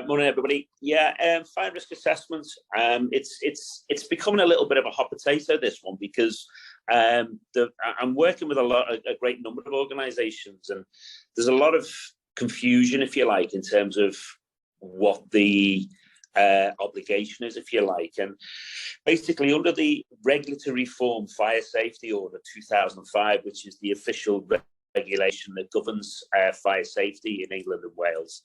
Morning, everybody. Yeah, fire risk assessment. It's becoming a little bit of a hot potato, this one, because I'm working with a great number of organisations, and there's a lot of confusion, if you like, in terms of what the obligation is, if you like. And basically, under the Regulatory Reform Fire Safety Order 2005, which is the official regulation that governs fire safety in England and Wales,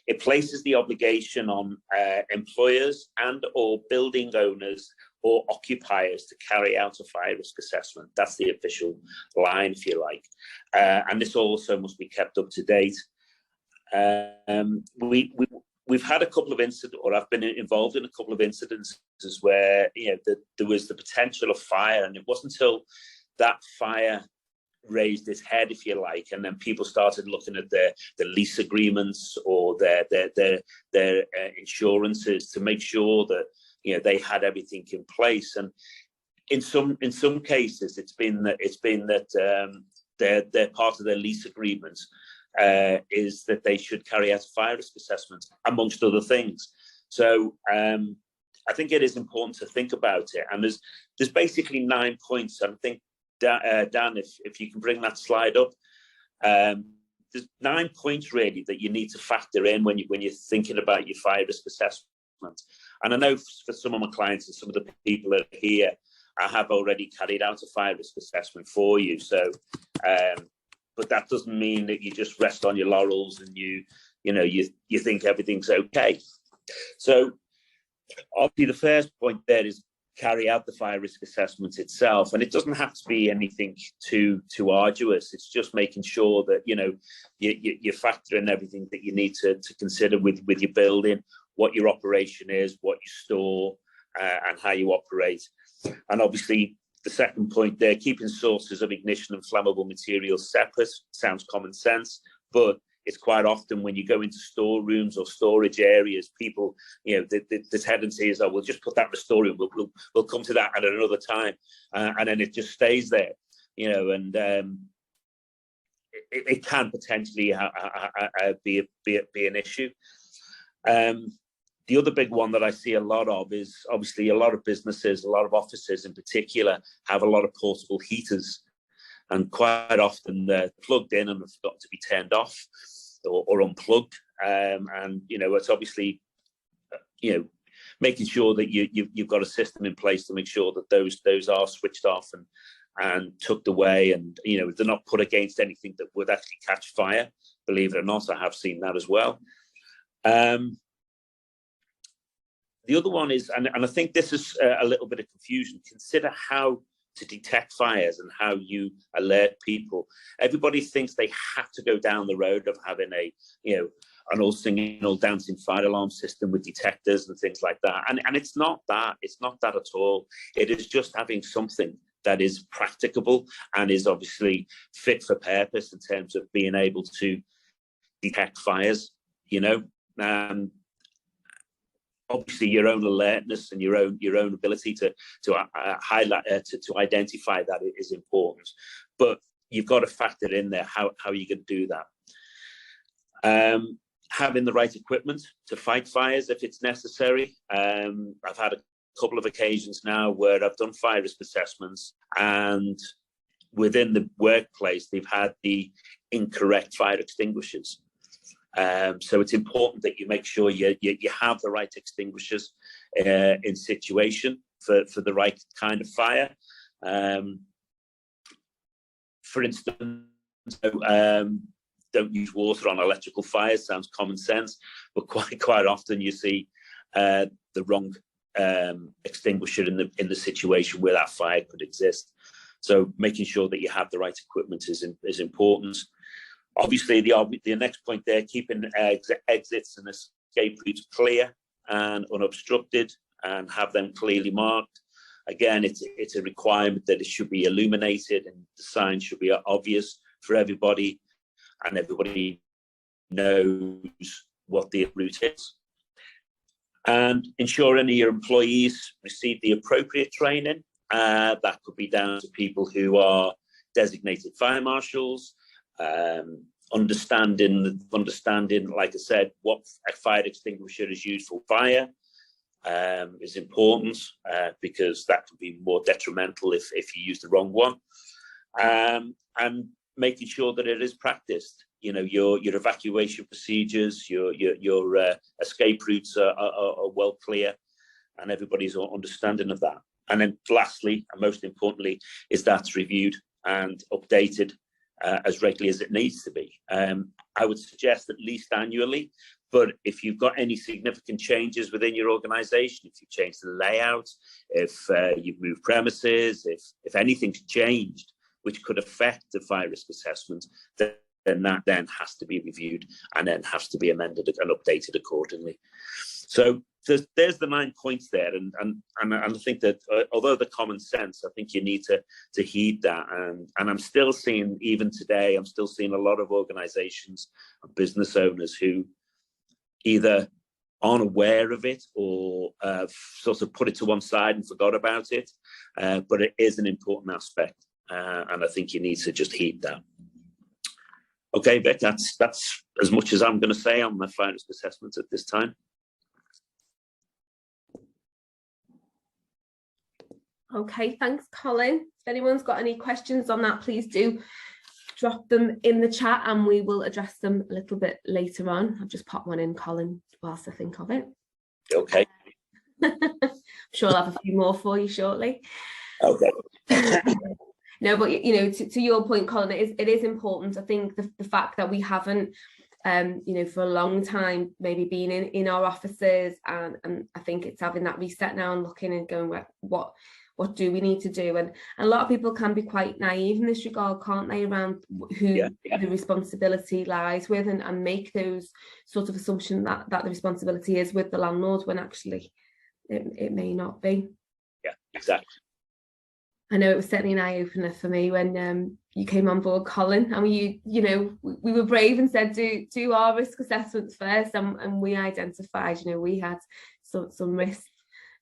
it places the obligation on employers and or building owners or occupiers to carry out a fire risk assessment. That's the official line, if you like. And this also must be kept up to date. We've had a couple of incidents, or I've been involved in a couple of incidences where there was the potential of fire, and it wasn't until that fire raised its head, if you like, and then people started looking at their lease agreements or their insurances to make sure that they had everything in place. And in some cases, it's been that their part of their lease agreement is that they should carry out a fire risk assessment, amongst other things. So I think it is important to think about it. And there's basically 9 points. And I think Dan, if you can bring that slide up, there's 9 points really that you need to factor in when you're thinking about your fire risk assessment. And I know for some of my clients and some of the people that are here, I have already carried out a fire risk assessment for you. So, but that doesn't mean that you just rest on your laurels and you think everything's okay. So, obviously, the first point there is carry out the fire risk assessment itself, and it doesn't have to be anything too arduous. It's just making sure that you factor in everything that you need to consider with your building, what your operation is, what you store, and how you operate. And obviously, the second point there, keeping sources of ignition and flammable materials separate, sounds common sense, but it's quite often when you go into storerooms or storage areas, people, the tendency is, we'll just put that in the storeroom. We'll come to that at another time, and then it just stays there, and it can potentially be an issue. The other big one that I see a lot of is obviously a lot of businesses, a lot of offices in particular, have a lot of portable heaters. And quite often they're plugged in and have got to be turned off or unplugged. And it's obviously, making sure that you've got a system in place to make sure that those are switched off and tucked away, and they're not put against anything that would actually catch fire. Believe it or not, I have seen that as well. The other one is, and I think this is a little bit of confusion, consider how to detect fires and how you alert people. Everybody thinks they have to go down the road of having an all singing, all dancing fire alarm system with detectors and things like that. And it's not that. It's not that at all. It is just having something that is practicable and is obviously fit for purpose in terms of being able to detect fires, obviously your own alertness and your own ability to highlight to identify that is important, but you've got to factor in there how are you going to do that. Having the right equipment to fight fires if it's necessary. I've had a couple of occasions now where I've done fire risk assessments, and within the workplace they've had the incorrect fire extinguishers. So it's important that you make sure you have the right extinguishers in situation for the right kind of fire. For instance, don't use water on electrical fires. Sounds common sense, but quite often you see the wrong extinguisher in the situation where that fire could exist. So making sure that you have the right equipment is important. Obviously, the next point there, keeping exits and escape routes clear and unobstructed, and have them clearly marked. Again, it's a requirement that it should be illuminated and the sign should be obvious for everybody, and everybody knows what the route is. And ensure any of your employees receive the appropriate training. That could be down to people who are designated fire marshals, understanding, like I said, what a fire extinguisher is used for fire is important, because that can be more detrimental if you use the wrong one. And making sure that it is practiced. You know, your evacuation procedures, your escape routes are well clear, and everybody's understanding of that. And then lastly, and most importantly, is that's reviewed and updated as regularly as it needs to be. I would suggest at least annually, but if you've got any significant changes within your organisation, if you've changed the layout, if you've moved premises, if anything's changed which could affect the fire risk assessment, then that then has to be reviewed and then has to be amended and updated accordingly. So there's the 9 points there, and I think that although the common sense, I think you need to heed that, and I'm still seeing, even today, I'm still seeing a lot of organisations and business owners who either aren't aware of it or sort of put it to one side and forgot about it, but it is an important aspect, and I think you need to just heed that. Okay, Beck, that's as much as I'm going to say on the fire risk assessment at this time. Okay, thanks, Colin. If anyone's got any questions on that, please do drop them in the chat and we will address them a little bit later on. I'll just pop one in, Colin, whilst I think of it. Okay. I'm sure I'll have a few more for you shortly. Okay. No, but you know, to your point, Colin, it is important. I think the fact that we haven't, you know, for a long time, maybe been in our offices, and I think it's having that reset now and looking and going, what do we need to do? And a lot of people can be quite naive in this regard, can't they, around who the responsibility lies with, and make those sort of assumption that the responsibility is with the landlord, when actually it may not be. Yeah, exactly. I know it was certainly an eye-opener for me when you came on board, Colin, and you know, we were brave and said do our risk assessments first, and we identified, you know, we had some risks.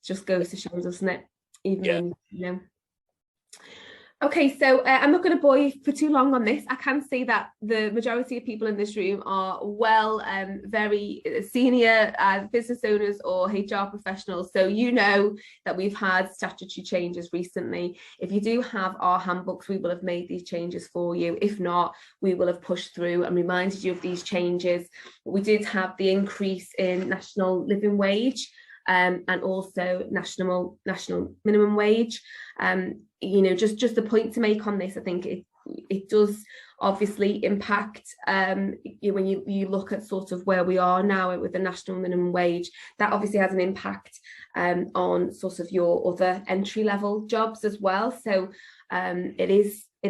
Just goes to show, doesn't it? Even when, you know. Okay, so I'm not going to bore you for too long on this. I can see that the majority of people in this room are very senior business owners or HR professionals. So you know that we've had statutory changes recently. If you do have our handbooks, we will have made these changes for you. If not, we will have pushed through and reminded you of these changes. We did have the increase in national living wage, and also national minimum wage. You know, just the point to make on this, I think it does obviously impact, when you look at sort of where we are now with the national minimum wage, that obviously has an impact on sort of your other entry level jobs as well. So it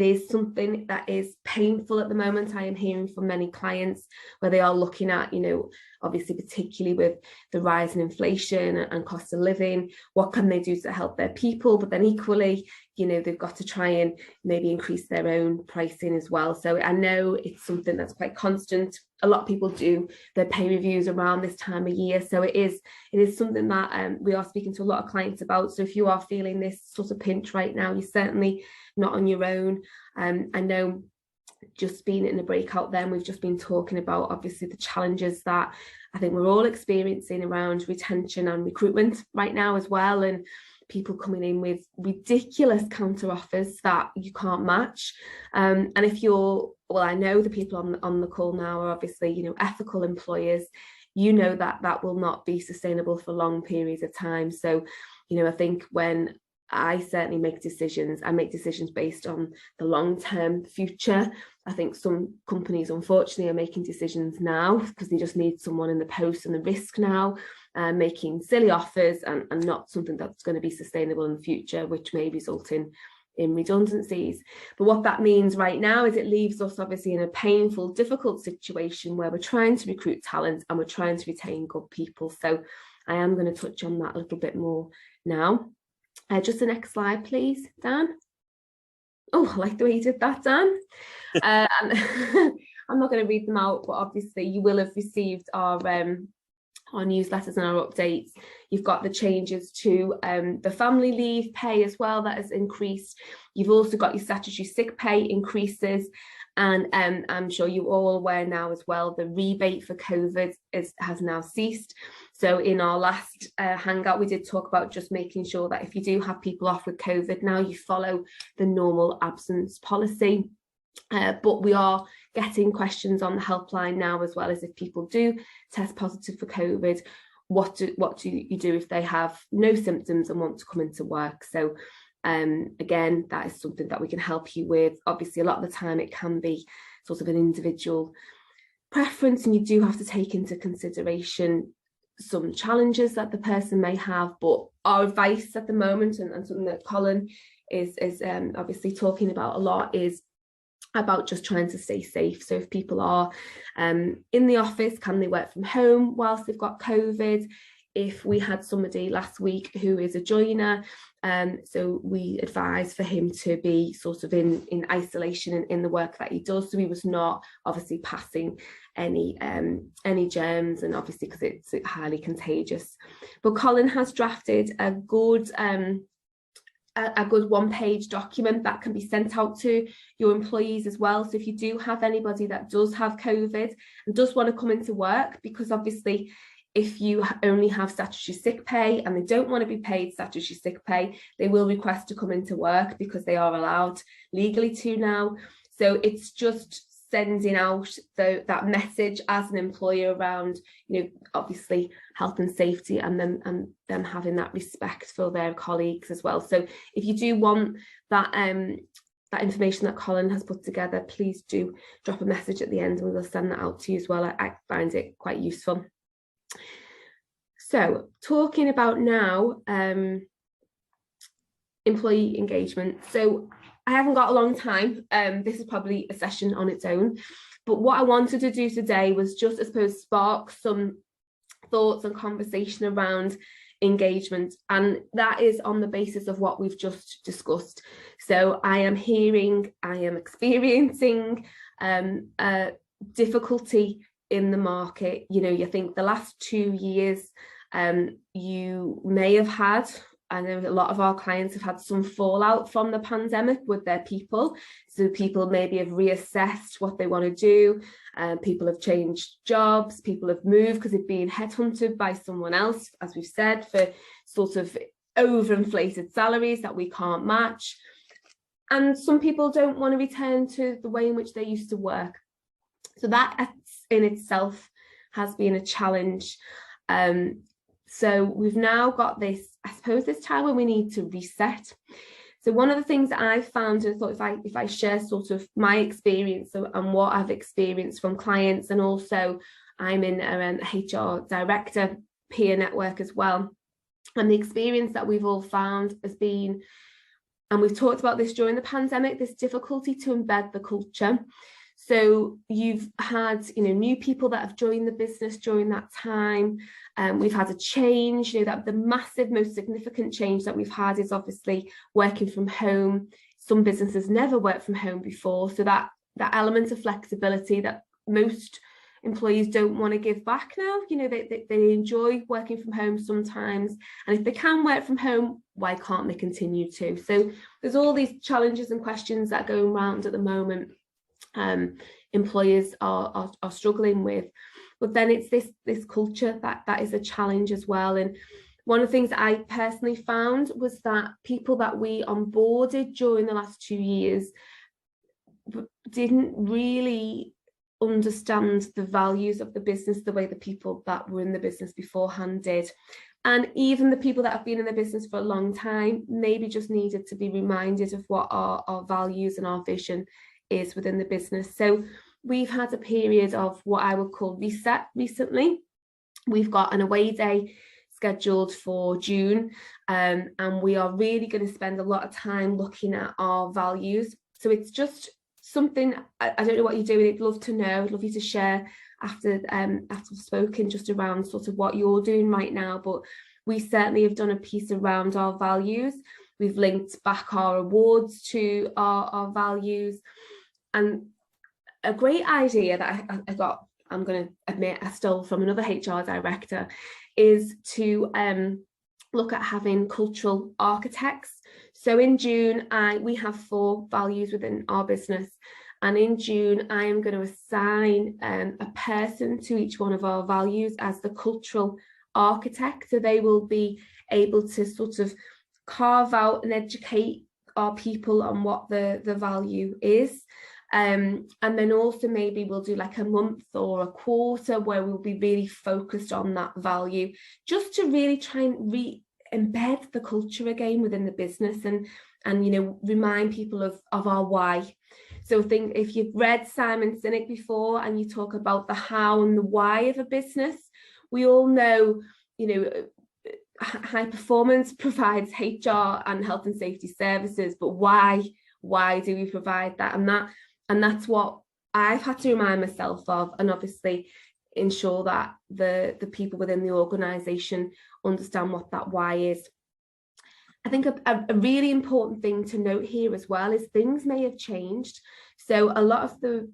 is something that is painful at the moment. I am hearing from many clients where they are looking at, you know, obviously particularly with the rise in inflation and cost of living, what can they do to help their people? But then equally, you know, they've got to try and maybe increase their own pricing as well. So I know it's something that's quite constant. A lot of people do their pay reviews around this time of year. So it is something that we are speaking to a lot of clients about. So if you are feeling this sort of pinch right now, you're certainly not on your own. I know just being in a breakout then, we've just been talking about obviously the challenges that I think we're all experiencing around retention and recruitment right now as well, and people coming in with ridiculous counter offers that you can't match. And if you're, well, I know the people on the call now are obviously, you know, ethical employers, you know that will not be sustainable for long periods of time. So, you know, I think when I certainly make decisions, I make decisions based on the long-term future. I think some companies, unfortunately, are making decisions now because they just need someone in the post and the risk now, making silly offers and not something that's going to be sustainable in the future, which may result in redundancies. But what that means right now is it leaves us obviously in a painful, difficult situation where we're trying to recruit talent and we're trying to retain good people. So I am going to touch on that a little bit more now. Just the next slide, please, Dan. Oh, I like the way you did that, Dan. I'm not going to read them out, but obviously you will have received our our newsletters and our updates. You've got the changes to the family leave pay as well, that has increased. You've also got your statutory sick pay increases, and I'm sure you're all aware now as well, the rebate for COVID has now ceased. So in our last Hangout, we did talk about just making sure that if you do have people off with COVID now, you follow the normal absence policy. But we are getting questions on the helpline now, as well as if people do test positive for COVID, what do you do if they have no symptoms and want to come into work? So again, that is something that we can help you with. Obviously, a lot of the time it can be sort of an individual preference, and you do have to take into consideration some challenges that the person may have. But our advice at the moment, and something that Colin is obviously talking about a lot, is about just trying to stay safe. So if people are in the office, can they work from home whilst they've got COVID? If we had somebody last week who is a joiner, so we advise for him to be sort of in isolation in the work that he does, so he was not obviously passing any germs, and obviously because it's highly contagious. But Colin has drafted a good one-page document that can be sent out to your employees as well. So if you do have anybody that does have COVID and does want to come into work, because obviously if you only have statutory sick pay and they don't want to be paid statutory sick pay, they will request to come into work because they are allowed legally to now. So it's just sending out that message as an employer around, obviously health and safety, and them having that respect for their colleagues as well. So if you do want that information that Colin has put together, please do drop a message at the end and we will send that out to you as well. I find it quite useful. So talking about now employee engagement. So I haven't got a long time. This is probably a session on its own. But what I wanted to do today was just, I suppose, spark some thoughts and conversation around engagement. And that is on the basis of what we've just discussed. So I am experiencing difficulty in the market. You think the last 2 years, you may have had, I know a lot of our clients have had some fallout from the pandemic with their people. So people maybe have reassessed what they want to do. People have changed jobs. People have moved because they've been headhunted by someone else, as we've said, for sort of overinflated salaries that we can't match. And some people don't want to return to the way in which they used to work. So that in itself has been a challenge. So we've now got this, I suppose, this time when we need to reset. So one of the things that I found, and I thought if I share sort of my experience and what I've experienced from clients, and also I'm in a HR director peer network as well. And the experience that we've all found has been, and we've talked about this during the pandemic, this difficulty to embed the culture. So you've had, new people that have joined the business during that time. We've had a change, that the massive, most significant change that we've had is obviously working from home. Some businesses never worked from home before. So that element of flexibility that most employees don't want to give back now, they enjoy working from home sometimes. And if they can work from home, why can't they continue to? So there's all these challenges and questions that are going around at the moment. Employers are struggling with, but then it's this culture that is a challenge as well. And one of the things that I personally found was that people that we onboarded during the last 2 years didn't really understand the values of the business the way the people that were in the business beforehand did. And even the people that have been in the business for a long time maybe just needed to be reminded of what our values and our vision is within the business. So we've had a period of what I would call reset recently. We've got an away day scheduled for June, and we are really going to spend a lot of time looking at our values. So it's just something, I don't know what you're doing, I'd love to know, I'd love you to share after we've spoken just around sort of what you're doing right now. But we certainly have done a piece around our values. We've linked back our awards to our values. And a great idea that I got I'm going to admit I stole from another HR director, is to look at having cultural architects. So in June, we have 4 values within our business. And in June, I am going to assign a person to each one of our values as the cultural architect. So they will be able to sort of carve out and educate our people on what the value is. And then also maybe we'll do like a month or a quarter where we'll be really focused on that value, just to really try and embed the culture again within the business, and you know, remind people of our why. So think if you've read Simon Sinek before and you talk about the how and the why of a business, we all know, you know, high performance provides HR and health and safety services, but why do we provide that? And that's what I've had to remind myself of, and obviously ensure that the people within the organisation understand what that why is. I think a really important thing to note here as well is things may have changed. So a lot of the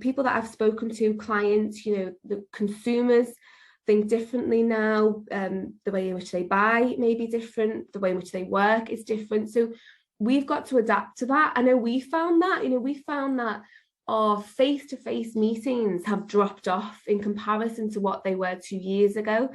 people that I've spoken to, clients, you know, the consumers, think differently now. The way in which they buy may be different. The way in which they work is different. So we've got to adapt to that. I know we found that our face-to-face meetings have dropped off in comparison to what they were 2 years ago.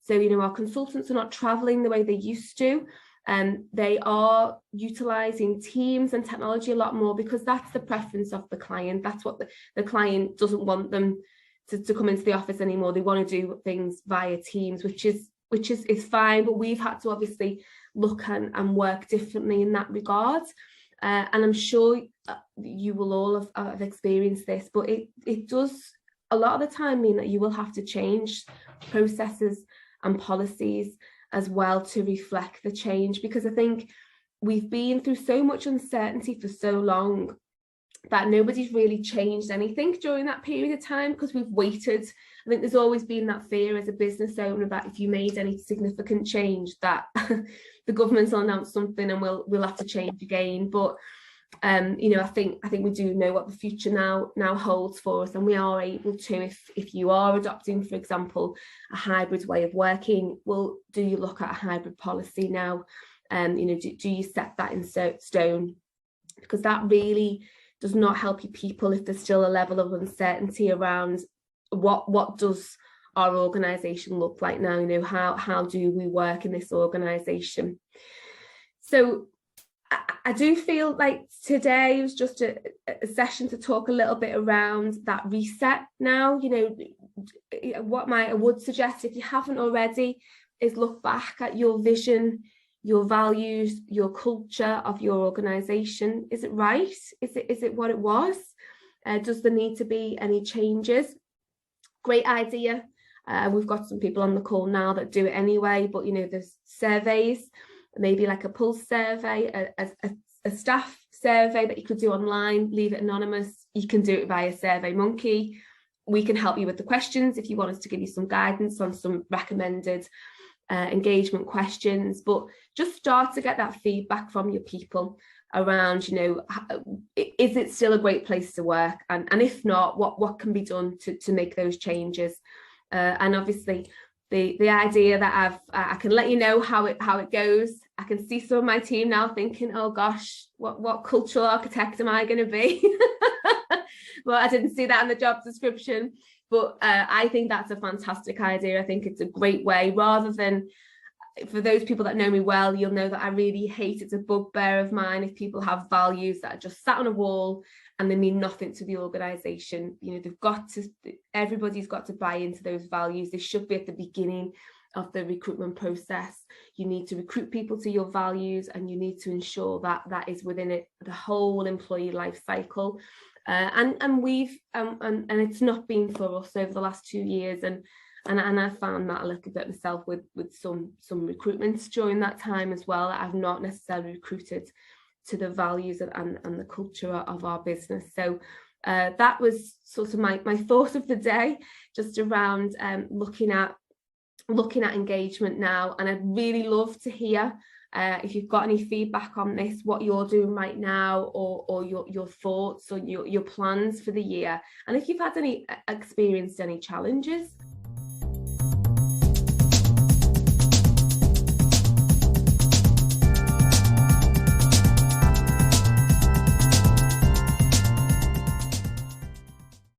So, you know, our consultants are not traveling the way they used to. And they are utilising Teams and technology a lot more, because that's the preference of the client. That's what the client doesn't want them to come into the office anymore. They want to do things via Teams, which is fine. But we've had to obviously look and work differently in that regard. And I'm sure you will all have experienced this, but it does a lot of the time mean that you will have to change processes and policies as well to reflect the change, because I think we've been through so much uncertainty for so long that nobody's really changed anything during that period of time, because we've waited. I think there's always been that fear as a business owner that if you made any significant change, that the government will announce something and we'll have to change again. But you know, I think we do know what the future now holds for us, and we are able to, if you are adopting, for example, a hybrid way of working, well, do you look at a hybrid policy now? You know, do you set that in stone? Because that really does not help your people if there's still a level of uncertainty around what does our organisation look like now. You know, how do we work in this organisation? So I do feel like today was just a session to talk a little bit around that reset now. You know, what I would suggest, if you haven't already, is look back at your vision, your values, your culture of your organisation. Is it right? Is it what it was? Does there need to be any changes? Great idea. We've got some people on the call now that do it anyway, but you know, there's surveys, maybe like a pulse survey, a staff survey that you could do online, leave it anonymous. You can do it via SurveyMonkey. We can help you with the questions if you want us to give you some guidance on some recommended engagement questions, but just start to get that feedback from your people around, you know, is it still a great place to work? And if not, what can be done to make those changes? And obviously, the idea that I can let you know how it goes. I can see some of my team now thinking, oh gosh, what cultural architect am I going to be? Well, I didn't see that in the job description, but I think that's a fantastic idea. I think it's a great way, rather than, for those people that know me well, you'll know that I really hate, it's a bugbear of mine if people have values that are just sat on a wall and they mean nothing to the organisation. You know, everybody's got to buy into those values. They should be at the beginning of the recruitment process. You need to recruit people to your values, and you need to ensure that that is within it, the whole employee life cycle. And it's not been for us over the last 2 years, and I found that a little bit myself with some recruitments during that time as well. I've not necessarily recruited to the values and the culture of our business. So that was sort of my thought of the day, just around looking at engagement now. And I'd really love to hear if you've got any feedback on this, what you're doing right now, or your thoughts or your plans for the year, and if you've had experienced any challenges.